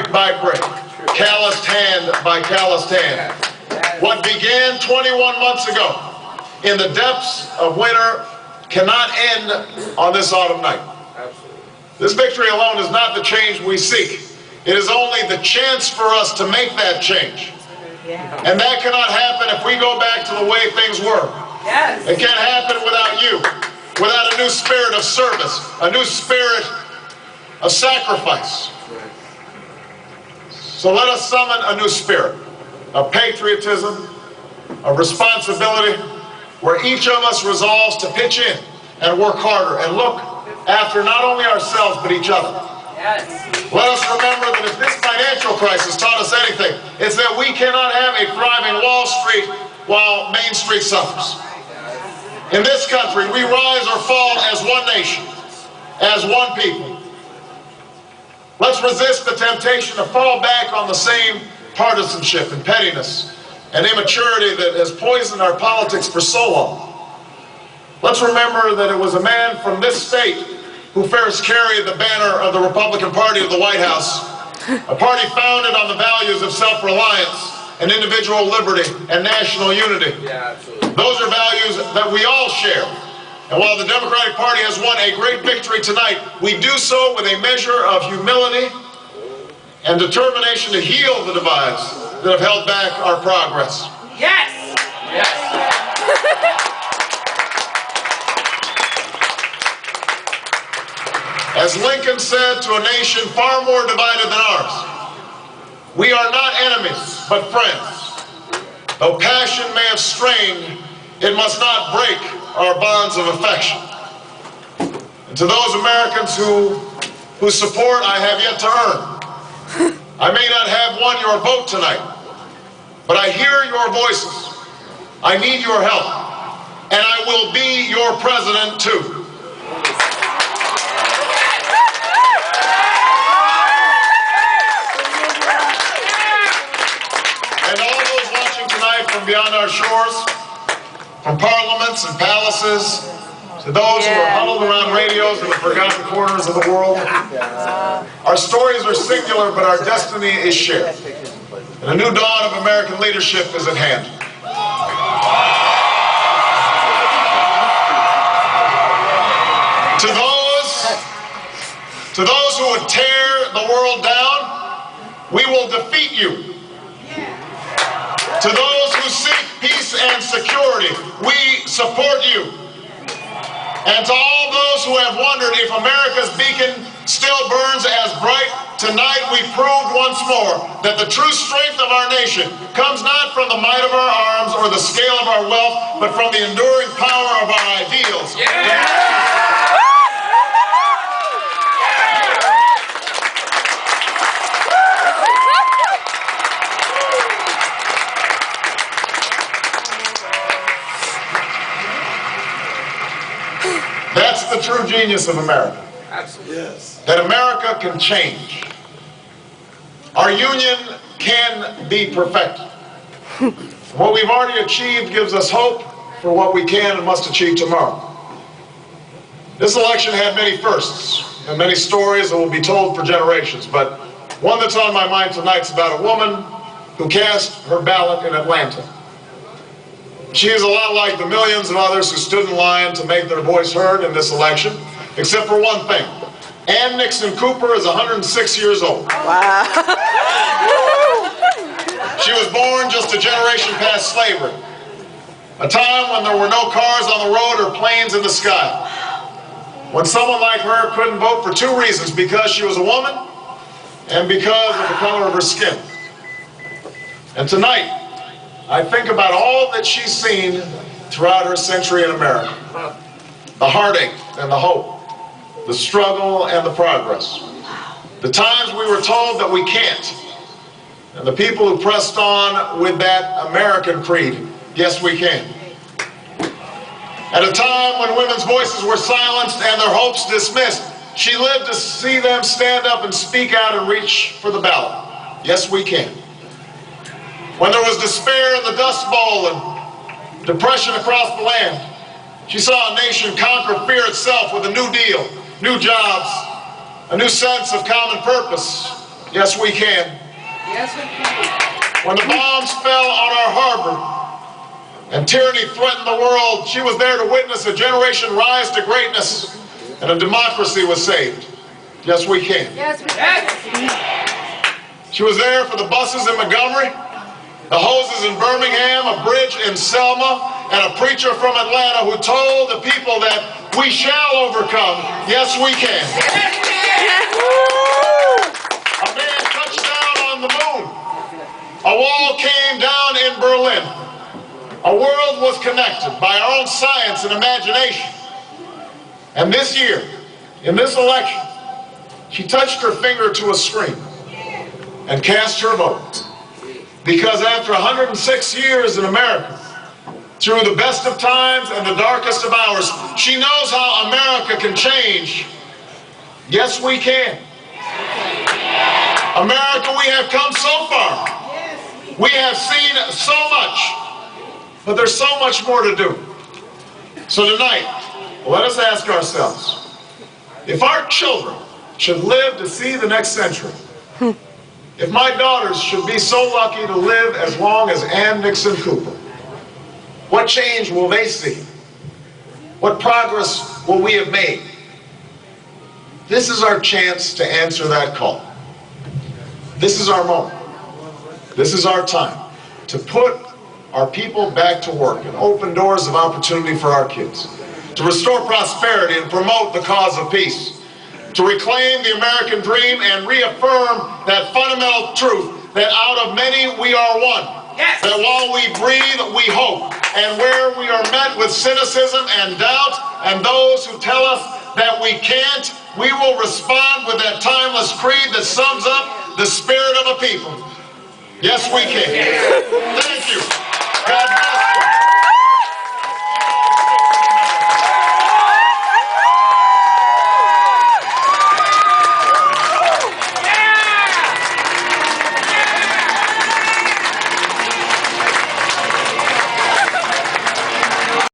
brick by brick, calloused hand by calloused hand. What began 21 months ago in the depths of winter cannot end on this autumn night. This victory alone is not the change we seek. It is only the chance for us to make that change. And that cannot happen if we go back to the way things were. It can't happen without you, without a new spirit of service, a new spirit of sacrifice. So let us summon a new spirit of patriotism, of responsibility, where each of us resolves to pitch in and work harder and look after not only ourselves but each other. Let us remember that if this financial crisis taught us anything, it's that we cannot have a thriving Wall Street while Main Street suffers. In this country, we rise or fall as one nation, as one people. Let's resist the temptation to fall back on the same partisanship and pettiness and immaturity that has poisoned our politics for so long. Let's remember that it was a man from this state who first carried the banner of the Republican Party of the White House, a party founded on the values of self-reliance and individual liberty and national unity. Those are values that we all share. And while the Democratic Party has won a great victory tonight, we do so with a measure of humility and determination to heal the divides that have held back our progress. Yes! Yes! As Lincoln said to a nation far more divided than ours, we are not enemies, but friends. Though passion may have strained, it must not break our bonds of affection. And to those Americans whose support I have yet to earn, I may not have won your vote tonight, but I hear your voices. I need your help, and I will be your president too. And all those watching tonight from beyond our shores, from parliaments and palaces, to those who are huddled around radios in the forgotten corners of the world, our stories are singular, but our destiny is shared. And a new dawn of American leadership is at hand. To those who would tear the world down, we will defeat you. To those who seek peace and security, we support you. And to all those who have wondered if America's beacon still burns as bright, tonight we proved once more that the true strength of our nation comes not from the might of our arms or the scale of our wealth, but from the enduring power of our ideals. That's the true genius of America. Absolutely. Yes. That America can change. Our union can be perfected. What we've already achieved gives us hope for what we can and must achieve tomorrow. This election had many firsts and many stories that will be told for generations, but one that's on my mind tonight is about a woman who cast her ballot in Atlanta. She is a lot like the millions of others who stood in line to make their voice heard in this election, except for one thing. Ann Nixon Cooper is 106 years old. Wow. She was born just a generation past slavery, a time when there were no cars on the road or planes in the sky, when someone like her couldn't vote for two reasons: because she was a woman and because of the color of her skin. And tonight, I think about all that she's seen throughout her century in America. The heartache and the hope, the struggle and the progress. The times we were told that we can't, and the people who pressed on with that American creed, yes we can. At a time when women's voices were silenced and their hopes dismissed, she lived to see them stand up and speak out and reach for the ballot. Yes we can. When there was despair in the Dust Bowl and depression across the land, she saw a nation conquer fear itself with a new deal, new jobs, a new sense of common purpose, Yes, we can. Yes, we can. When the bombs fell on our harbor and tyranny threatened the world, she was there to witness a generation rise to greatness and a democracy was saved. Yes, we can. Yes, we can. She was there for the buses in Montgomery, the hoses in Birmingham, a bridge in Selma, and a preacher from Atlanta who told the people that we shall overcome. Yes, we can. A man touched down on the moon. A wall came down in Berlin. A world was connected by our own science and imagination. And this year, in this election, she touched her finger to a screen and cast her vote. Because after 106 years in America, through the best of times and the darkest of hours, she knows how America can change. Yes, we can. America, we have come so far. We have seen so much, but there's so much more to do. So tonight, let us ask ourselves, if our children should live to see the next century, if my daughters should be so lucky to live as long as Ann Nixon Cooper, what change will they see? What progress will we have made? This is our chance to answer that call. This is our moment. This is our time to put our people back to work and open doors of opportunity for our kids, to restore prosperity and promote the cause of peace, to reclaim the American dream and reaffirm that fundamental truth that out of many we are one. Yes. That while we breathe, we hope. And where we are met with cynicism and doubt and those who tell us that we can't, we will respond with that timeless creed that sums up the spirit of a people. Yes, we can. Thank you. God bless.